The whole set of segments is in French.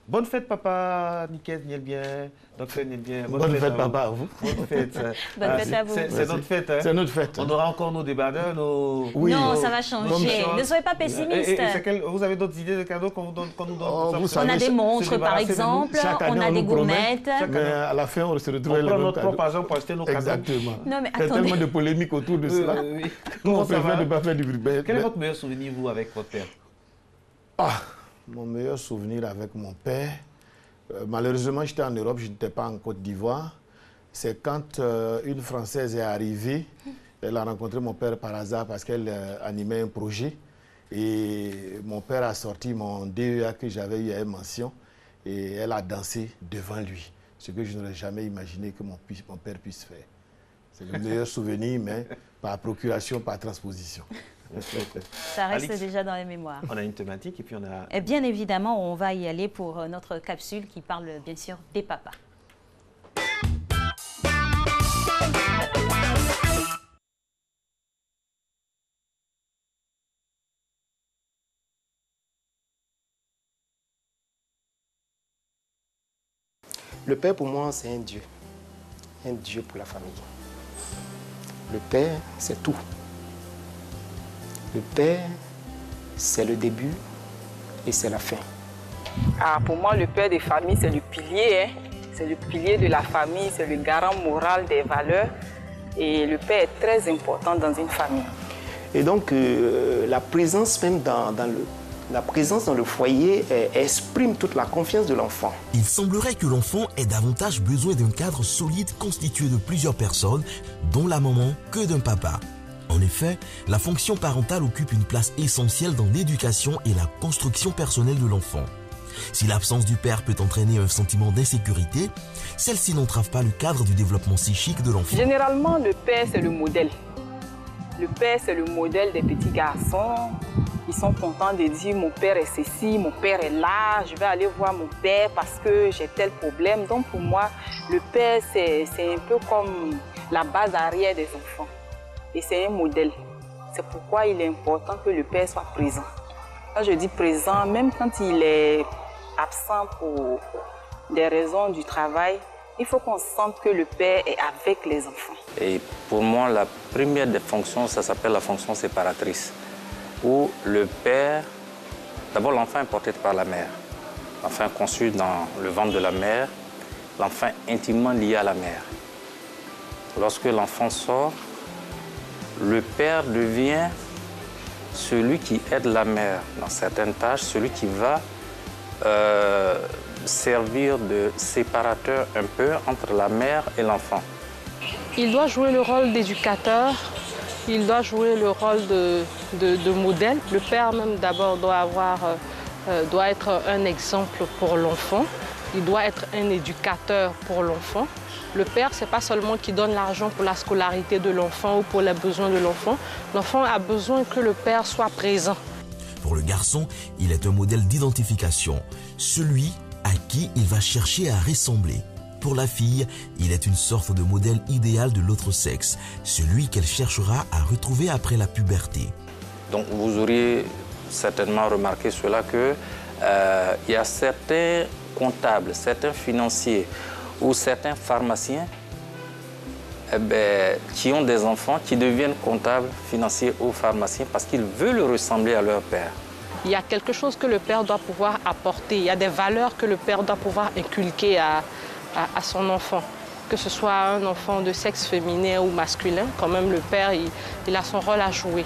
Bonne fête, papa, Niket, Nielbien, docteur Nielbien. Bonne fête, papa, à vous. Bonne fête. Bonne fête à vous. C'est notre fête. Hein? C'est notre fête. On aura encore nos débardeurs, nos... Oui. Non, ça va changer. Ne soyez pas pessimiste. Vous avez d'autres idées de cadeaux qu'on nous donne on a des montres, par exemple. On a des gourmettes. Mais à la fin, on se retrouve on prend notre propre argent pour acheter nos cadeaux. Exactement. Non, mais il y a tellement de polémiques autour de cela. Nous, on préfère ne pas faire du bruit. Quel est votre meilleur souvenir, vous, avec votre père? Mon meilleur souvenir avec mon père, malheureusement, j'étais en Europe, je n'étais pas en Côte d'Ivoire. C'est quand une Française est arrivée, elle a rencontré mon père par hasard parce qu'elle animait un projet. Et mon père a sorti mon DEA que j'avais eu à une mention et elle a dansé devant lui. Ce que je n'aurais jamais imaginé que mon père puisse faire. C'est le meilleur souvenir, mais par procuration, par transposition. Ça reste déjà dans les mémoires. On a une thématique et puis on a... Et bien évidemment, on va y aller pour notre capsule qui parle bien sûr des papas. Le père, pour moi, c'est un Dieu pour la famille. Le père, c'est tout. Le père, c'est le début et c'est la fin. Pour moi, le père des familles, c'est le pilier. C'est le pilier de la famille, c'est le garant moral des valeurs. Et le père est très important dans une famille. Et donc, la présence même dans le foyer exprime toute la confiance de l'enfant. Il semblerait que l'enfant ait davantage besoin d'un cadre solide constitué de plusieurs personnes, dont la maman, que d'un papa. En effet, la fonction parentale occupe une place essentielle dans l'éducation et la construction personnelle de l'enfant. Si l'absence du père peut entraîner un sentiment d'insécurité, celle-ci n'entrave pas le cadre du développement psychique de l'enfant. Généralement, le père, c'est le modèle. Le père, c'est le modèle des petits garçons. Ils sont contents de dire « mon père est ceci, mon père est là, je vais aller voir mon père parce que j'ai tel problème ». Donc pour moi, le père, c'est un peu comme la base arrière des enfants. Et c'est un modèle. C'est pourquoi il est important que le père soit présent. Quand je dis présent, même quand il est absent pour des raisons du travail, il faut qu'on sente que le père est avec les enfants. Et pour moi, la première des fonctions, ça s'appelle la fonction séparatrice. Où le père, d'abord l'enfant est porté par la mère. L'enfant est conçu dans le ventre de la mère, l'enfant est intimement lié à la mère. Lorsque l'enfant sort, le père devient celui qui aide la mère dans certaines tâches, celui qui va servir de séparateur un peu entre la mère et l'enfant. Il doit jouer le rôle d'éducateur, il doit jouer le rôle de modèle. Le père même d'abord doit être un exemple pour l'enfant, il doit être un éducateur pour l'enfant. Le père, ce n'est pas seulement qui donne l'argent pour la scolarité de l'enfant ou pour les besoins de l'enfant. L'enfant a besoin que le père soit présent. Pour le garçon, il est un modèle d'identification, celui à qui il va chercher à ressembler. Pour la fille, il est une sorte de modèle idéal de l'autre sexe, celui qu'elle cherchera à retrouver après la puberté. Donc vous auriez certainement remarqué cela qu'il y a certains comptables, certains financiers ou certains pharmaciens qui ont des enfants qui deviennent comptables, financiers ou pharmaciens parce qu'ils veulent ressembler à leur père. Il y a quelque chose que le père doit pouvoir apporter, il y a des valeurs que le père doit pouvoir inculquer à son enfant. Que ce soit un enfant de sexe féminin ou masculin, quand même le père, il a son rôle à jouer.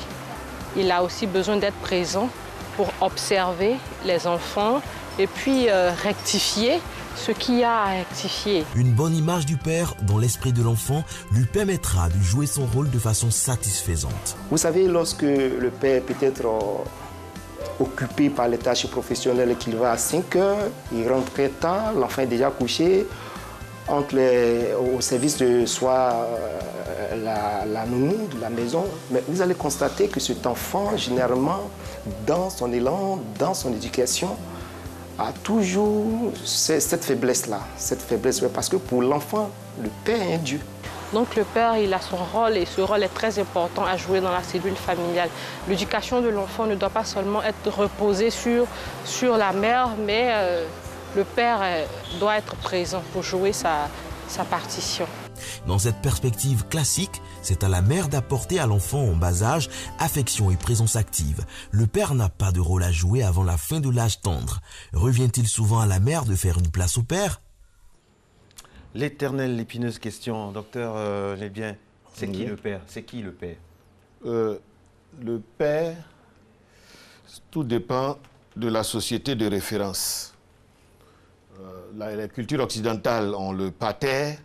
Il a aussi besoin d'être présent pour observer les enfants et puis rectifier ce qu'il y a à rectifier. Une bonne image du père dans l'esprit de l'enfant lui permettra de jouer son rôle de façon satisfaisante. Vous savez, lorsque le père peut être occupé par les tâches professionnelles et qu'il va à 5 heures, il rentre très tard, l'enfant est déjà couché, au service de soit la nounou de la maison. Mais vous allez constater que cet enfant, généralement, dans son élan, dans son éducation, a toujours cette faiblesse-là, parce que pour l'enfant, le père est un Dieu. Donc le père, il a son rôle et ce rôle est très important à jouer dans la cellule familiale. L'éducation de l'enfant ne doit pas seulement être reposée sur la mère, mais le père doit être présent pour jouer sa partition. Dans cette perspective classique, c'est à la mère d'apporter à l'enfant en bas âge affection et présence active. Le père n'a pas de rôle à jouer avant la fin de l'âge tendre. Revient-il souvent à la mère de faire une place au père? L'éternelle épineuse question, docteur Lesbiens. C'est qui le père? C'est qui le père? Le père, tout dépend de la société de référence. La culture occidentale ont le pater,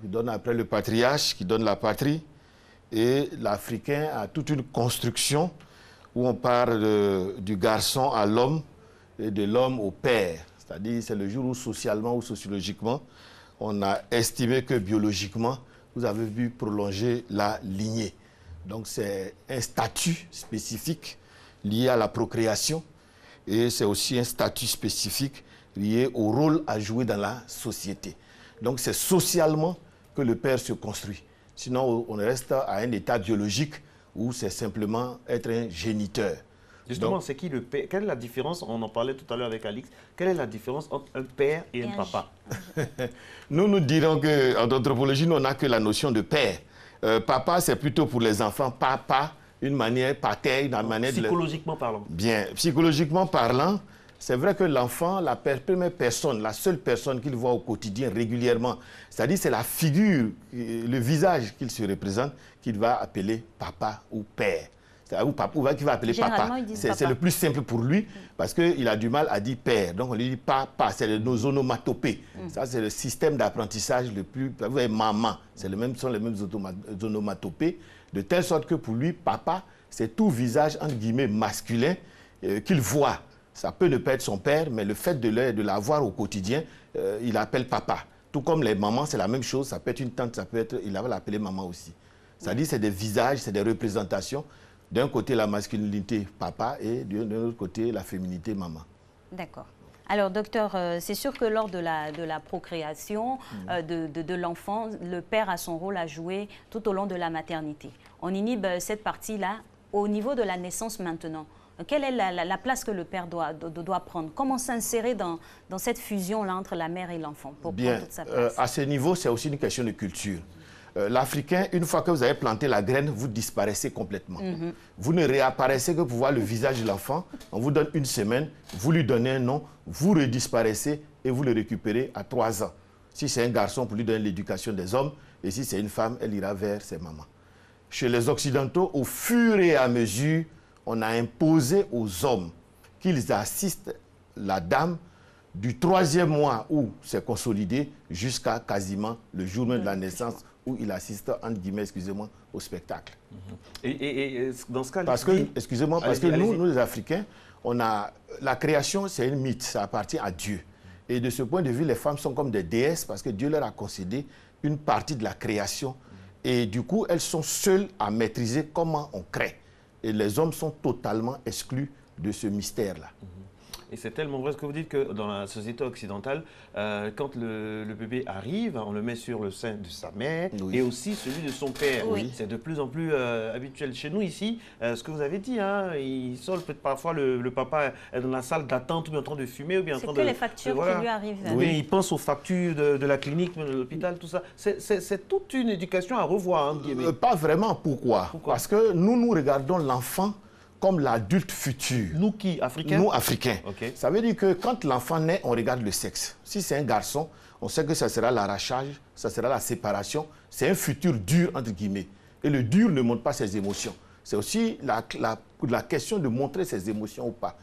qui donne après le patriarche, qui donne la patrie. Et l'Africain a toute une construction où on parle du garçon à l'homme et de l'homme au père. C'est-à-dire c'est le jour où socialement ou sociologiquement, on a estimé que biologiquement, vous avez vu prolonger la lignée. Donc c'est un statut spécifique lié à la procréation et c'est aussi un statut spécifique lié au rôle à jouer dans la société. Donc c'est socialement que le père se construit. Sinon, on reste à un état biologique où c'est simplement être un géniteur. Justement, c'est qui le père? Quelle est la différence? On en parlait tout à l'heure avec Alix. Quelle est la différence entre un père et un papa? Nous dirons qu'en anthropologie, nous n'a que la notion de père. Papa, c'est plutôt pour les enfants. Papa, une manière pater, une manière psychologiquement parlant. Bien, psychologiquement parlant, c'est vrai que l'enfant, la première personne, la seule personne qu'il voit au quotidien régulièrement, c'est-à-dire c'est la figure, le visage qu'il se représente, qu'il va appeler papa ou père. Ou qu'il va appeler papa. C'est le plus simple pour lui parce qu'il a du mal à dire père. Donc on lui dit papa, c'est nos onomatopées. Ça, c'est le système d'apprentissage le plus... Vous voyez, maman, sont les mêmes onomatopées, de telle sorte que pour lui, papa, c'est tout visage, entre guillemets, masculin qu'il voit. Ça peut ne pas être son père, mais le fait de l'avoir au quotidien, il appelle papa. Tout comme les mamans, c'est la même chose. Ça peut être une tante, ça peut être... Il va l'appeler maman aussi. C'est-à-dire c'est des visages, c'est des représentations. D'un côté, la masculinité, papa, et de l'autre côté, la féminité, maman. D'accord. Alors, docteur, c'est sûr que lors de la procréation de l'enfant, le père a son rôle à jouer tout au long de la maternité. On inhibe cette partie-là au niveau de la naissance maintenant. Quelle est la place que le père doit prendre? Comment s'insérer dans cette fusion-là entre la mère et l'enfant pour prendre toute sa place? À ce niveau, c'est aussi une question de culture. L'Africain, une fois que vous avez planté la graine, vous disparaissez complètement. Vous ne réapparaissez que pour voir le visage de l'enfant. On vous donne une semaine, vous lui donnez un nom, vous redisparaissez et vous le récupérez à 3 ans. Si c'est un garçon, pour lui donner l'éducation des hommes, et si c'est une femme, elle ira vers ses mamans. Chez les Occidentaux, au fur et à mesure, on a imposé aux hommes qu'ils assistent la dame du 3e mois où c'est consolidé jusqu'à quasiment le jour même de la naissance où il assiste, entre guillemets, excusez-moi, au spectacle. Et dans ce cas... Parce que, excusez-moi, parce que nous, les Africains, la création, c'est un mythe, ça appartient à Dieu. Et de ce point de vue, les femmes sont comme des déesses parce que Dieu leur a concédé une partie de la création. Et du coup, elles sont seules à maîtriser comment on crée. Et les hommes sont totalement exclus de ce mystère-là. Et c'est tellement vrai ce que vous dites que dans la société occidentale, quand le bébé arrive, on le met sur le sein de sa mère et aussi celui de son père. C'est de plus en plus habituel. Chez nous ici, ce que vous avez dit, hein, il sort peut-être parfois le papa est dans la salle d'attente ou bien en train de fumer ou bien en train de... C'est que les factures qui lui arrivent. Oui, il pense aux factures de la clinique, de l'hôpital, tout ça. C'est toute une éducation à revoir. Hein, pas vraiment. Pourquoi? Parce que nous regardons l'enfant comme l'adulte futur. Nous qui, Africains? Nous, Africains. Okay. Ça veut dire que quand l'enfant naît, on regarde le sexe. Si c'est un garçon, on sait que ça sera l'arrachage, ça sera la séparation. C'est un futur dur, entre guillemets. Et le dur ne montre pas ses émotions. C'est aussi la question de montrer ses émotions ou pas.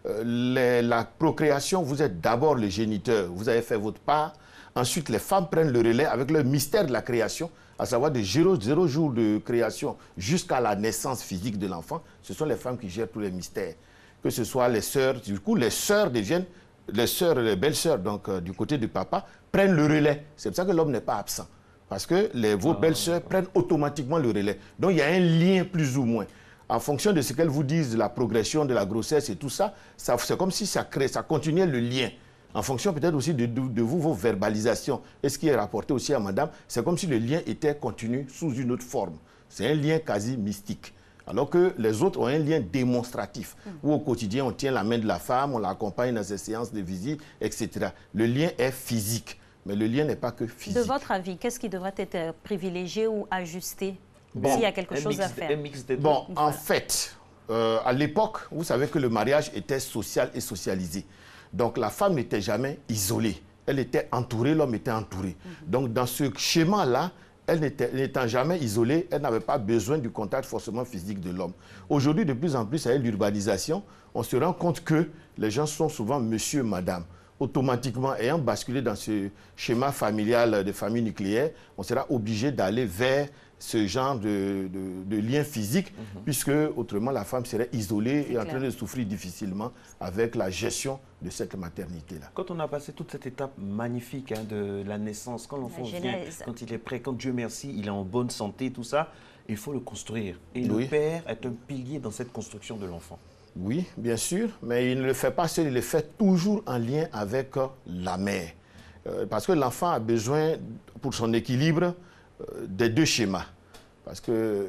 La procréation, vous êtes d'abord le géniteur. Vous avez fait votre part. Ensuite, les femmes prennent le relais avec le mystère de la création, à savoir de 0 jours de création jusqu'à la naissance physique de l'enfant. Ce sont les femmes qui gèrent tous les mystères. Que ce soit les sœurs, du coup, les sœurs deviennent, les belles-sœurs, donc du côté du papa, prennent le relais. C'est pour ça que l'homme n'est pas absent. Parce que vos belles-sœurs prennent automatiquement le relais. Donc il y a un lien plus ou moins. En fonction de ce qu'elles vous disent, la progression de la grossesse et tout ça, c'est comme si ça continuait le lien. En fonction peut-être aussi de vous, vos verbalisations. Et ce qui est rapporté aussi à madame, c'est comme si le lien était continu sous une autre forme. C'est un lien quasi mystique. Alors que les autres ont un lien démonstratif, où au quotidien, on tient la main de la femme, on l'accompagne dans ses séances de visite, etc. Le lien est physique, mais le lien n'est pas que physique. De votre avis, qu'est-ce qui devrait être privilégié ou ajusté s'il y a quelque chose à faire? Bon, en fait, à l'époque, vous savez que le mariage était social et socialisé. Donc la femme n'était jamais isolée. Elle était entourée, l'homme était entouré. Donc dans ce schéma-là, elle n'étant jamais isolée, elle n'avait pas besoin du contact forcément physique de l'homme. Aujourd'hui, de plus en plus, avec l'urbanisation, on se rend compte que les gens sont souvent monsieur, madame. Automatiquement, ayant basculé dans ce schéma familial de famille nucléaire, on sera obligé d'aller vers ce genre de lien physique, puisque autrement la femme serait isolée et en train de souffrir difficilement avec la gestion de cette maternité-là. Quand on a passé toute cette étape magnifique de la naissance, quand l'enfant vient, quand il est prêt, quand Dieu merci, il est en bonne santé, tout ça, il faut le construire. Et le père est un pilier dans cette construction de l'enfant. Oui, bien sûr, mais il ne le fait pas seul, il le fait toujours en lien avec la mère. Parce que l'enfant a besoin, pour son équilibre, des deux schémas. Parce que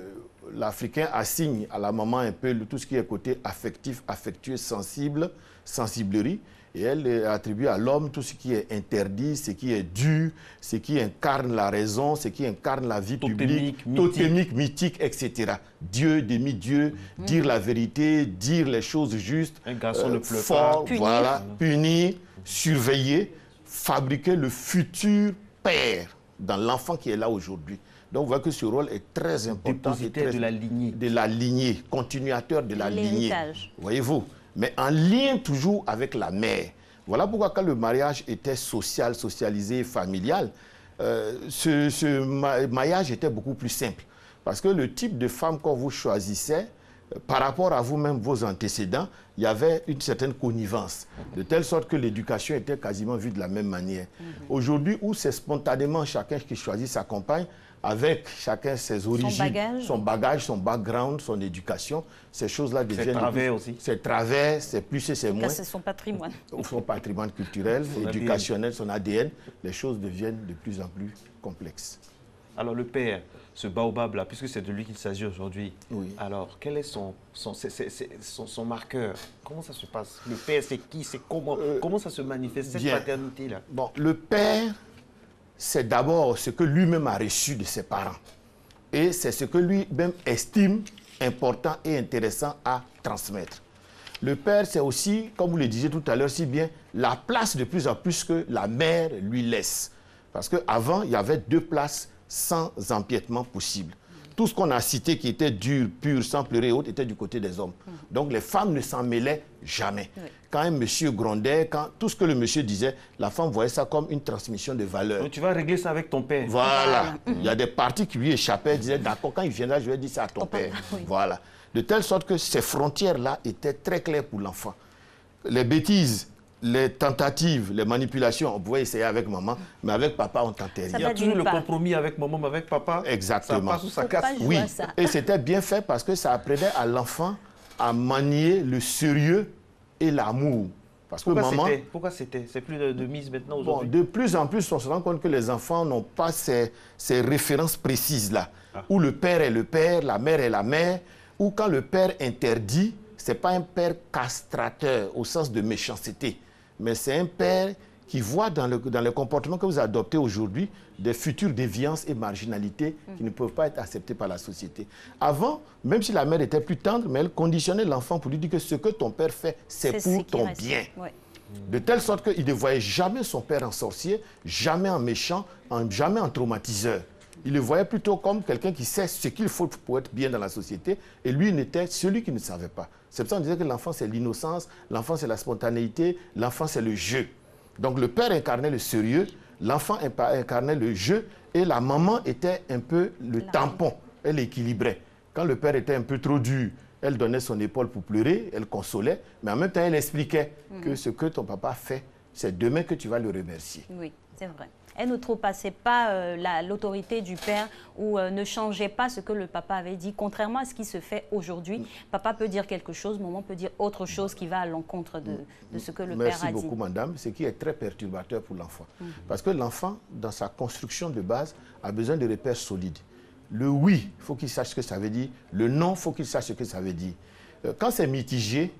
l'Africain assigne à la maman un peu tout ce qui est côté affectif, affectueux, sensible, sensiblerie. Et elle attribue à l'homme tout ce qui est interdit, ce qui est dur, ce qui incarne la raison, ce qui incarne la vie publique, totémique, mythique, etc. Dieu, demi-dieu, dire la vérité, dire les choses justes, un garçon ne pleure fort, pas. Voilà, punir, surveiller, fabriquer le futur père dans l'enfant qui est là aujourd'hui. Donc, vous voyez que ce rôle est très important. Dépositaire de la lignée. De la lignée, continuateur de la lignée. Voyez-vous? Mais en lien toujours avec la mère. Voilà pourquoi quand le mariage était social, socialisé, familial, ce mariage était beaucoup plus simple. Parce que le type de femme qu'on vous choisissait, par rapport à vous-même, vos antécédents, il y avait une certaine connivence, de telle sorte que l'éducation était quasiment vue de la même manière. Aujourd'hui, où c'est spontanément chacun qui choisit sa compagne, avec chacun ses origines, son bagage, son background, son éducation, ces choses-là deviennent... C'est travers aussi. C'est travers, c'est plus et c'est moins. C'est son patrimoine. Son patrimoine culturel, éducationnel, son ADN, les choses deviennent de plus en plus complexes. Alors le père, ce baobab-là, puisque c'est de lui qu'il s'agit aujourd'hui, alors quel est son marqueur? Comment ça se passe? Le père, c'est qui? C'est comment ça se manifeste, cette paternité-là? Bon, le père, c'est d'abord ce que lui-même a reçu de ses parents. Et c'est ce que lui-même estime important et intéressant à transmettre. Le père, c'est aussi, comme vous le disiez tout à l'heure si bien, la place de plus en plus que la mère lui laisse. Parce qu'avant, il y avait deux places sans empiètement possible. Tout ce qu'on a cité qui était dur, pur, sans pleurer et autres, était du côté des hommes. Donc les femmes ne s'en mêlaient jamais. Quand un monsieur grondait, tout ce que le monsieur disait, la femme voyait ça comme une transmission de valeur. Donc tu vas régler ça avec ton père. Voilà. Il y a des parties qui lui échappaient, disaient, d'accord, quand il viendra, je vais dire ça à ton père. Voilà. De telle sorte que ces frontières-là étaient très claires pour l'enfant. Les bêtises, les tentatives, les manipulations, on pouvait essayer avec maman, mais avec papa, on tentait rien. Il y a toujours le compromis avec maman, mais avec papa, exactement. Ça passe ou ça casse. Oui, et c'était bien fait parce que ça apprenait à l'enfant à manier le sérieux et l'amour. Parce que pourquoi c'était? C'est plus de mise maintenant aujourd'hui? De plus en plus, on se rend compte que les enfants n'ont pas ces références précises-là, où le père est le père, la mère est la mère, ou quand le père interdit, ce n'est pas un père castrateur au sens de méchanceté, mais c'est un père qui voit dans le comportement que vous adoptez aujourd'hui des futures déviances et marginalités qui ne peuvent pas être acceptées par la société. Avant, même si la mère était plus tendre, mais elle conditionnait l'enfant pour lui dire que ce que ton père fait, c'est pour ton bien. De telle sorte qu'il ne voyait jamais son père en sorcier, jamais en méchant, jamais en traumatiseur. Il le voyait plutôt comme quelqu'un qui sait ce qu'il faut pour être bien dans la société, et lui n'était celui qui ne savait pas. C'est pour ça qu'on disait que l'enfant, c'est l'innocence, l'enfant, c'est la spontanéité, l'enfant, c'est le jeu. Donc le père incarnait le sérieux, l'enfant incarnait le jeu, et la maman était un peu le tampon, elle équilibrait. Quand le père était un peu trop dur, elle donnait son épaule pour pleurer, elle consolait, mais en même temps, elle expliquait que ce que ton papa fait, c'est demain que tu vas le remercier. Oui, c'est vrai. Elle ne troupassait pas l'autorité du père ou ne changeait pas ce que le papa avait dit. Contrairement à ce qui se fait aujourd'hui, papa peut dire quelque chose, maman peut dire autre chose qui va à l'encontre de ce que le père a dit. Merci beaucoup, madame. Ce qui est très perturbateur pour l'enfant. Parce que l'enfant, dans sa construction de base, a besoin de repères solides. Le oui, il faut qu'il sache ce que ça veut dire. Le non, il faut qu'il sache ce que ça veut dire. Quand c'est mitigé,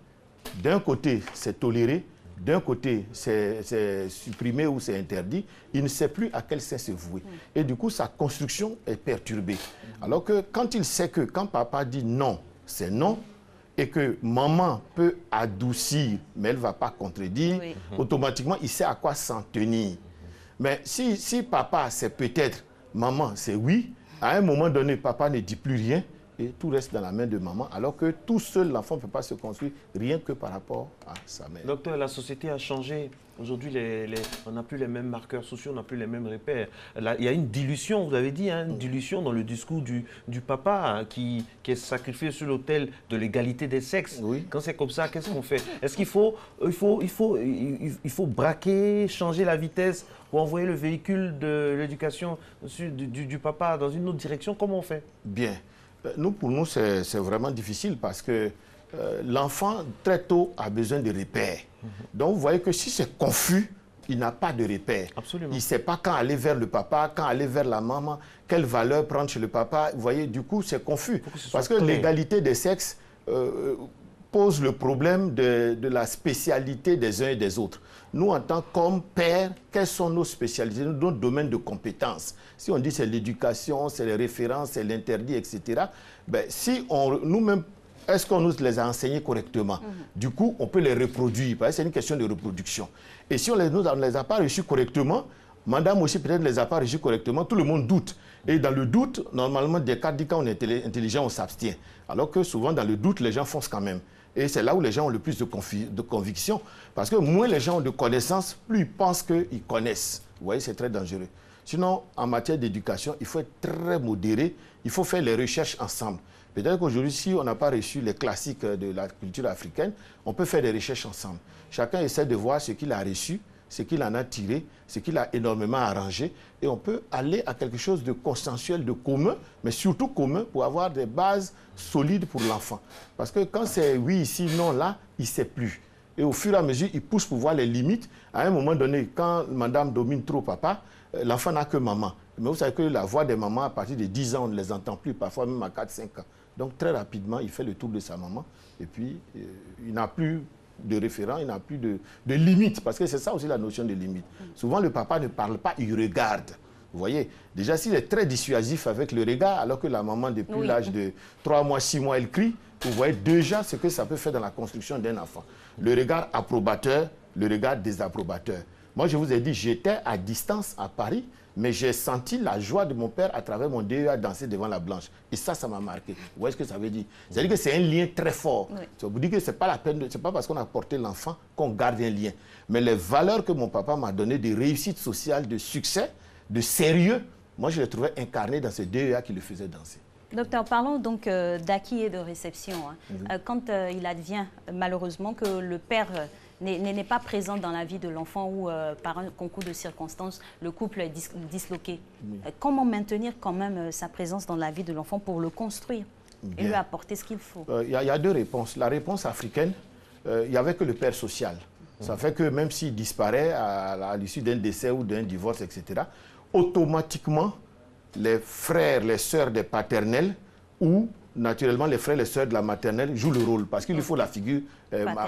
d'un côté, c'est toléré, d'un côté, c'est supprimé ou c'est interdit, il ne sait plus à quel sein se vouer. Et du coup, sa construction est perturbée. Alors que quand il sait que quand papa dit non, c'est non, et que maman peut adoucir, mais elle ne va pas contredire, automatiquement, il sait à quoi s'en tenir. Mais si papa, c'est peut-être, maman, c'est oui, à un moment donné, papa ne dit plus rien, et tout reste dans la main de maman, alors que tout seul, l'enfant ne peut pas se construire rien que par rapport à sa mère. Docteur, la société a changé. Aujourd'hui, on n'a plus les mêmes marqueurs sociaux, on n'a plus les mêmes repères. Là, il y a une dilution, vous avez dit, une dilution dans le discours du papa qui est sacrifié sur l'autel de l'égalité des sexes. Oui. Quand c'est comme ça, qu'est-ce qu'on fait? Est-ce qu'il faut braquer, changer la vitesse pour envoyer le véhicule de l'éducation du papa dans une autre direction? Comment on fait? Bien. Pour nous, c'est vraiment difficile parce que l'enfant, très tôt, a besoin de repères. Donc, vous voyez que si c'est confus, il n'a pas de repères. Absolument. Il ne sait pas quand aller vers le papa, quand aller vers la maman, quelle valeur prendre chez le papa. Vous voyez, du coup, c'est confus. Parce que l'égalité des sexes pose le problème de la spécialité des uns et des autres. Nous, en tant qu'hommes, pères, quelles sont nos spécialités, nos domaines de compétences? Si on dit c'est l'éducation, c'est les références, c'est l'interdit, etc., ben, si nous-mêmes, est-ce qu'on nous les a enseignés correctement? Du coup, on peut les reproduire, parce que c'est une question de reproduction. Et si on ne les a pas reçus correctement, madame aussi peut-être ne les a pas reçus correctement, tout le monde doute. Et dans le doute, normalement, Descartes dit quand on est intelligent, on s'abstient. Alors que souvent, dans le doute, les gens foncent quand même. Et c'est là où les gens ont le plus de conviction. Parce que moins les gens ont de connaissances, plus ils pensent qu'ils connaissent. Vous voyez, c'est très dangereux. Sinon, en matière d'éducation, il faut être très modéré. Il faut faire les recherches ensemble. Peut-être qu'aujourd'hui, si on n'a pas reçu les classiques de la culture africaine, on peut faire des recherches ensemble. Chacun essaie de voir ce qu'il a reçu, ce qu'il en a tiré, ce qu'il a énormément arrangé. Et on peut aller à quelque chose de consensuel, de commun, mais surtout commun pour avoir des bases solides pour l'enfant. Parce que quand c'est oui ici, non là, il ne sait plus. Et au fur et à mesure, il pousse pour voir les limites. À un moment donné, quand madame domine trop papa, l'enfant n'a que maman. Mais vous savez que la voix des mamans, à partir de 10 ans, on ne les entend plus, parfois même à 4-5 ans. Donc très rapidement, il fait le tour de sa maman. Et puis, il n'a plus de référent, il n'a plus de limite. Parce que c'est ça aussi la notion de limite. Souvent, le papa ne parle pas, il regarde. Vous voyez, déjà, s'il est très dissuasif avec le regard, alors que la maman, depuis l'âge de 3 mois, 6 mois, elle crie, vous voyez déjà ce que ça peut faire dans la construction d'un enfant. Le regard approbateur, le regard désapprobateur. Moi, je vous ai dit, j'étais à distance à Paris, mais j'ai senti la joie de mon père à travers mon DEA danser devant la Blanche. Et ça m'a marqué. Vous voyez ce que ça veut dire? C'est-à-dire que c'est un lien très fort. Ça vous dit que ce n'est pas la peine, c'est pas parce qu'on a porté l'enfant qu'on garde un lien. Mais les valeurs que mon papa m'a données de réussite sociale, de succès, de sérieux, moi, je les trouvais incarnées dans ce DEA qui le faisait danser. Docteur, parlons donc d'acquis et de réception. Quand il advient malheureusement que le père n'est pas présent dans la vie de l'enfant ou par un concours de circonstances, le couple est disloqué. Comment maintenir quand même sa présence dans la vie de l'enfant pour le construire et lui apporter ce qu'il faut? Il y a deux réponses. La réponse africaine, il n'y avait que le père social. Ça fait que même s'il disparaît à l'issue d'un décès ou d'un divorce, etc., automatiquement, les frères, les sœurs des paternels ou naturellement les frères et les sœurs de la maternelle jouent le rôle parce qu'il lui faut la figure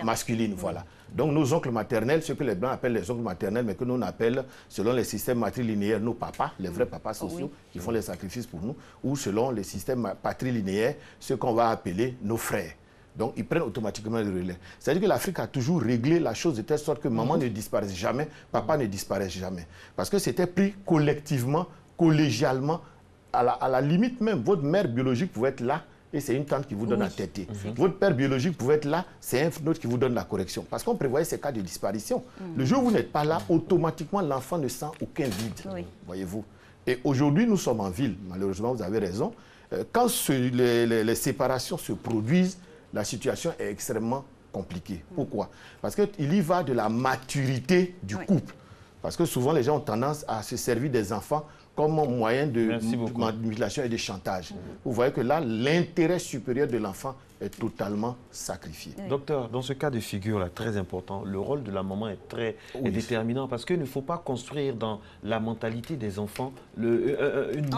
masculine. Voilà. Donc nos oncles maternels, ce que les Blancs appellent les oncles maternels, mais que nous on appelle selon les systèmes matrilinéaires nos papas, les vrais papas sociaux qui font les sacrifices pour nous, ou selon les systèmes patrilinéaires, ce qu'on va appeler nos frères. Donc, ils prennent automatiquement le relais. C'est-à-dire que l'Afrique a toujours réglé la chose de telle sorte que maman ne disparaisse jamais, papa ne disparaisse jamais. Parce que c'était pris collectivement, collégialement, à la limite même, votre mère biologique pouvait être là et c'est une tante qui vous donne à téter. Votre père biologique pouvait être là, c'est un autre qui vous donne la correction. Parce qu'on prévoyait ces cas de disparition. Le jour où vous n'êtes pas là, automatiquement, l'enfant ne sent aucun vide. Voyez-vous. Et aujourd'hui, nous sommes en ville. Malheureusement, vous avez raison. Quand les séparations se produisent, la situation est extrêmement compliquée. Pourquoi? Parce qu'il y va de la maturité du couple. Parce que souvent, les gens ont tendance à se servir des enfants comme moyen de manipulation et de chantage. Vous voyez que là, l'intérêt supérieur de l'enfant est totalement sacrifié. Oui. Docteur, dans ce cas de figure-là, très important, le rôle de la maman est très déterminant parce qu'il ne faut pas construire dans la mentalité des enfants une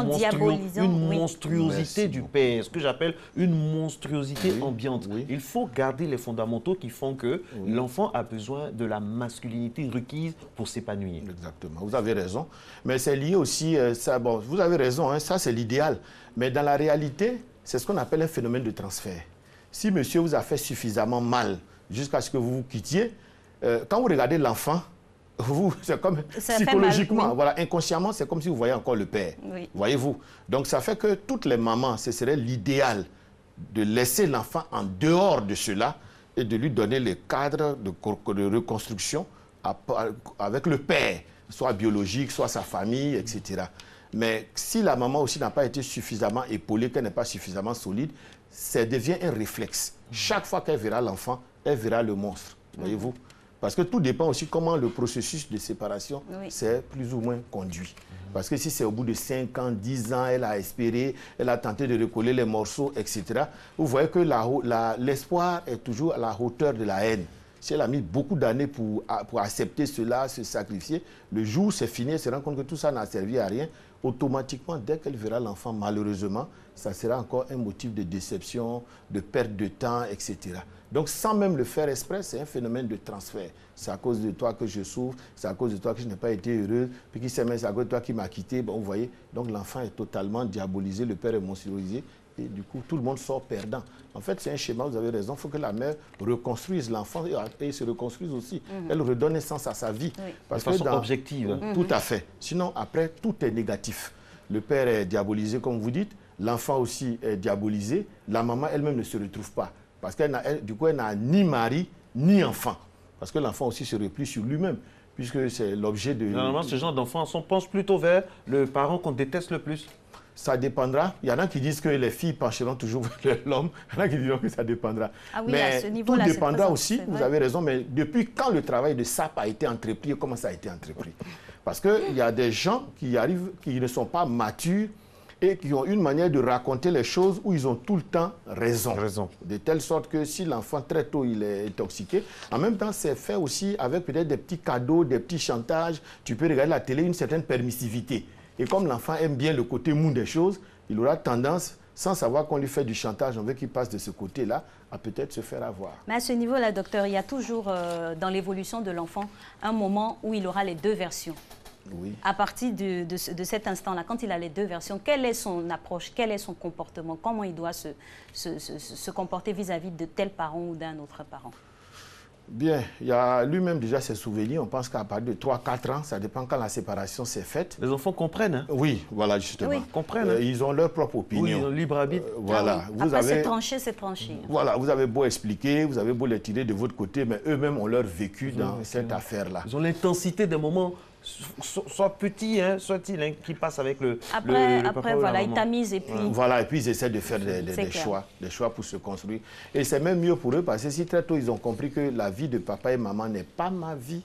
monstruosité du père, ce que j'appelle une monstruosité ambiante. Il faut garder les fondamentaux qui font que l'enfant a besoin de la masculinité requise pour s'épanouir. Exactement, vous avez raison. Mais c'est lié aussi, vous avez raison, hein, ça c'est l'idéal. Mais dans la réalité, c'est ce qu'on appelle un phénomène de transfert. Si monsieur vous a fait suffisamment mal jusqu'à ce que vous vous quittiez, quand vous regardez l'enfant, c'est comme psychologiquement, mal, voilà, inconsciemment, c'est comme si vous voyez encore le père. Voyez-vous? Donc ça fait que toutes les mamans, ce serait l'idéal de laisser l'enfant en dehors de cela et de lui donner le cadre de reconstruction avec le père, soit biologique, soit sa famille, etc. Mais si la maman aussi n'a pas été suffisamment épaulée, qu'elle n'est pas suffisamment solide, ça devient un réflexe. Chaque fois qu'elle verra l'enfant, elle verra le monstre. Voyez-vous? Parce que tout dépend aussi comment le processus de séparation s'est plus ou moins conduit. Parce que si c'est au bout de 5 ans, 10 ans, elle a espéré, elle a tenté de recoller les morceaux, etc., vous voyez que l'espoir est toujours à la hauteur de la haine. Si elle a mis beaucoup d'années pour accepter cela, se sacrifier, le jour où c'est fini, elle se rend compte que tout ça n'a servi à rien, automatiquement, dès qu'elle verra l'enfant, malheureusement, ça sera encore un motif de déception, de perte de temps, etc. Donc, sans même le faire exprès, c'est un phénomène de transfert. C'est à cause de toi que je souffre, c'est à cause de toi que je n'ai pas été heureuse, puis qui sait même c'est à cause de toi qui m'a quitté. Bon, vous voyez, donc l'enfant est totalement diabolisé, le père est monstruisé, et du coup, tout le monde sort perdant. En fait, c'est un schéma, vous avez raison, il faut que la mère reconstruise l'enfant et se reconstruise aussi. Elle redonne sens à sa vie. Parce de façon objective. Tout à fait. Sinon, après, tout est négatif. Le père est diabolisé, comme vous dites, l'enfant aussi est diabolisé, la maman elle-même ne se retrouve pas. Parce du coup, elle n'a ni mari, ni enfant. Parce que l'enfant aussi se replie sur lui-même, puisque c'est l'objet de... Normalement, ce genre d'enfants penchent plutôt vers le parent qu'on déteste le plus. Ça dépendra. Il y en a qui disent que les filles pencheront toujours vers l'homme. Il y en a qui diront que ça dépendra. Ah oui, mais à ce niveau-là, tout dépendra aussi, vous avez raison, mais depuis quand le travail de SAP a été entrepris et comment ça a été entrepris? Parce qu'il y a des gens qui arrivent, qui ne sont pas matures et qui ont une manière de raconter les choses où ils ont tout le temps raison. De telle sorte que si l'enfant très tôt il est intoxiqué, en même temps c'est fait aussi avec peut-être des petits cadeaux, des petits chantages. Tu peux regarder la télé, une certaine permissivité. Et comme l'enfant aime bien le côté mou des choses, il aura tendance, sans savoir qu'on lui fait du chantage, on veut qu'il passe de ce côté-là, à peut-être se faire avoir. Mais à ce niveau-là, docteur, il y a toujours dans l'évolution de l'enfant un moment où il aura les deux versions. Oui. À partir de cet instant-là, quand il a les deux versions, quelle est son approche, quel est son comportement, comment il doit se comporter vis-à-vis de tel parent ou d'un autre parent? Bien, il y a lui-même déjà ses souvenirs. On pense qu'à partir de 3-4 ans, ça dépend quand la séparation s'est faite. Les enfants comprennent. Hein? Oui, voilà, justement. Oui. Comprennent. Ils ont leur propre opinion. Oui, ils ont libre arbitre. Voilà. oui. Après, c'est tranché, c'est tranché. Voilà, vous avez beau expliquer, vous avez beau les tirer de votre côté, mais eux-mêmes ont leur vécu dans cette affaire-là. Ils ont l'intensité des moments, soit petit, hein, soit-il, hein, qui passe avec le Après, voilà, ils tamisent et puis... Voilà, et puis ils essaient de faire des choix pour se construire. Et c'est même mieux pour eux, parce que si très tôt ils ont compris que la vie de papa et maman n'est pas ma vie,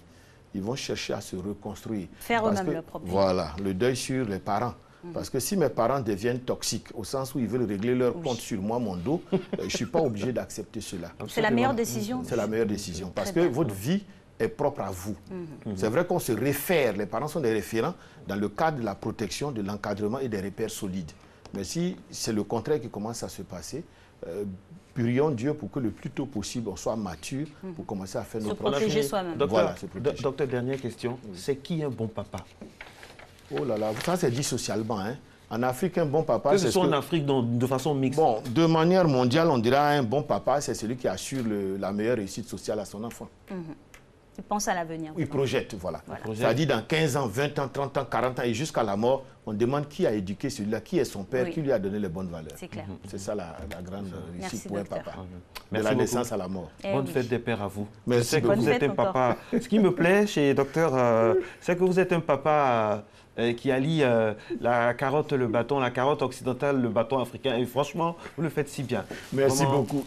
ils vont chercher à se reconstruire. Faire eux-mêmes leur propre vie. Voilà, le deuil sur les parents. Parce que si mes parents deviennent toxiques, au sens où ils veulent régler leur compte sur moi, mon dos, je ne suis pas obligé d'accepter cela. C'est la meilleure décision. C'est la meilleure décision. Parce que votre vie est propre à vous. C'est vrai qu'on se réfère, les parents sont des référents dans le cadre de la protection, de l'encadrement et des repères solides. Mais si c'est le contraire qui commence à se passer, prions Dieu pour que le plus tôt possible on soit mature pour commencer à faire nos propres protéger soi-même. Docteur, dernière question. C'est qui un bon papa? Oh là là, ça c'est dit socialement. Hein. En Afrique, un bon papa... Que ce soit en Afrique de façon mixte. Bon, de manière mondiale, on dira un bon papa, c'est celui qui assure la meilleure réussite sociale à son enfant. Il pense à l'avenir. Il projette, voilà. C'est-à-dire dans 15 ans, 20 ans, 30 ans, 40 ans et jusqu'à la mort, on demande qui a éduqué celui-là, qui est son père, qui lui a donné les bonnes valeurs. C'est clair. C'est ça la grande réussite pour un papa. Merci de la naissance à la mort. Bonne fête des pères à vous. Merci que vous êtes un papa. Ce qui me plaît chez docteur, c'est que vous êtes un papa qui allie la carotte, le bâton, la carotte occidentale, le bâton africain. Et franchement, vous le faites si bien. Merci Vraiment, beaucoup.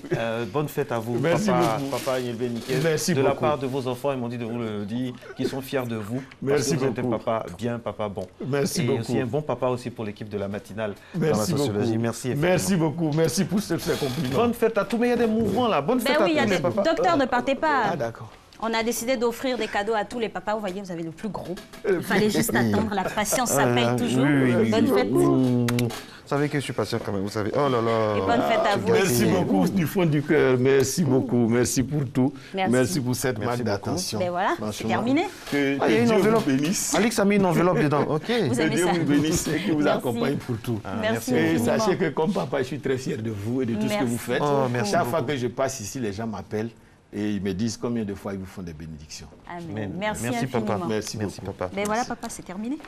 Bonne fête à vous, Merci beaucoup. Papa Yelbe Nikel. Merci de beaucoup. la part de vos enfants, ils m'ont dit de vous le dire, qu'ils sont fiers de vous. Merci parce que vous êtes beaucoup. un papa bien, papa bon. Merci et beaucoup. aussi un bon papa aussi pour l'équipe de la matinale Merci dans la sociologie. beaucoup. Merci. Merci beaucoup. Merci pour ces compliments. Bonne fête à tous, mais il y a des mouvements là. Bonne fête à oui, il y a tous les des papas. docteurs, ne partez pas. Ah, d'accord. On a décidé d'offrir des cadeaux à tous les papas. Vous voyez, vous avez le plus gros. Il fallait juste attendre. La patience, ça paye toujours. Bonne fête. Vous savez que je suis patient quand même, vous savez. Oh là là. Et bonne fête à vous. Merci beaucoup du fond du cœur. Merci beaucoup. Merci pour tout. Merci. Pour cette marque d'attention. Ben voilà, c'est terminé. Que il y a une Dieu vous enveloppe. bénisse. Alix a mis une enveloppe dedans. OK. Vous Que aimez Dieu ça? vous bénisse et qu'il vous Merci. accompagne pour tout. Merci Et infiniment. sachez que comme papa, je suis très fier de vous et de tout ce que vous faites. Oh, merci Chaque fois beaucoup. que je passe ici, les gens m'appellent et ils me disent combien de fois ils vous font des bénédictions. Amen. Merci Merci papa. infiniment. Merci Merci beaucoup. papa. Ben voilà, papa, c'est terminé.